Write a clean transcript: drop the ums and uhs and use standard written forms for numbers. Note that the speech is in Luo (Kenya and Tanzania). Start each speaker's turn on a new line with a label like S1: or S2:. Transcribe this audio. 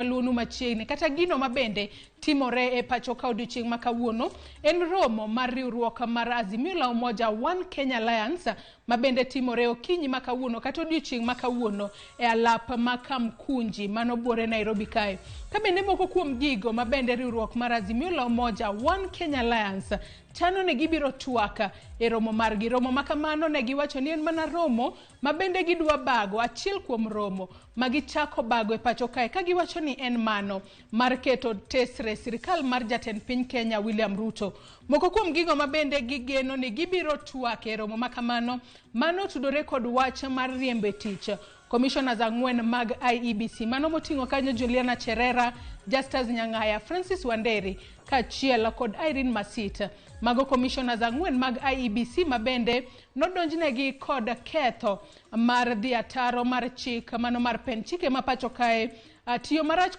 S1: luonu machiegni kata gino mabende timore e pacho ka odiochieng' ma kawuono en romo mar riwruok mar Azimio la Umoja One Kenya Alliance mabende timore okinyi ma kawuono kata odiochieng' ma kawuono e alap ma Kamkunji mano buore Nairobi kae. Ka bende moko kuom gigo mabende riwruok mar Azimio la Umoja One Kenya Alliance chano ne gibiro twaka e romo margi. Romo makamano ne giwacho ni en mana romo mabende gidwa bago, achiel kuom romo magichako bago e pacho kae ka giwacho ni en mano mar keto tesre sirikal mar jatend piny Kenya William Ruto. Moko kuom gigo mabende gigeno ni gibiro twake e romo makamano mano tudore kod wach mar riembe tich Commissioners ang'wen mag IEBC mano moting'o kanyo Juliana Cherera, Justus Nyang'aya, Francis Wanderi kachiel kod Irene Masit. Mago commissioners ang'wen mag IEBC mabende nodonjnegi kod ketho mar dhi ataro mar chik mano mar pen chike ma pacho kae tiyo marach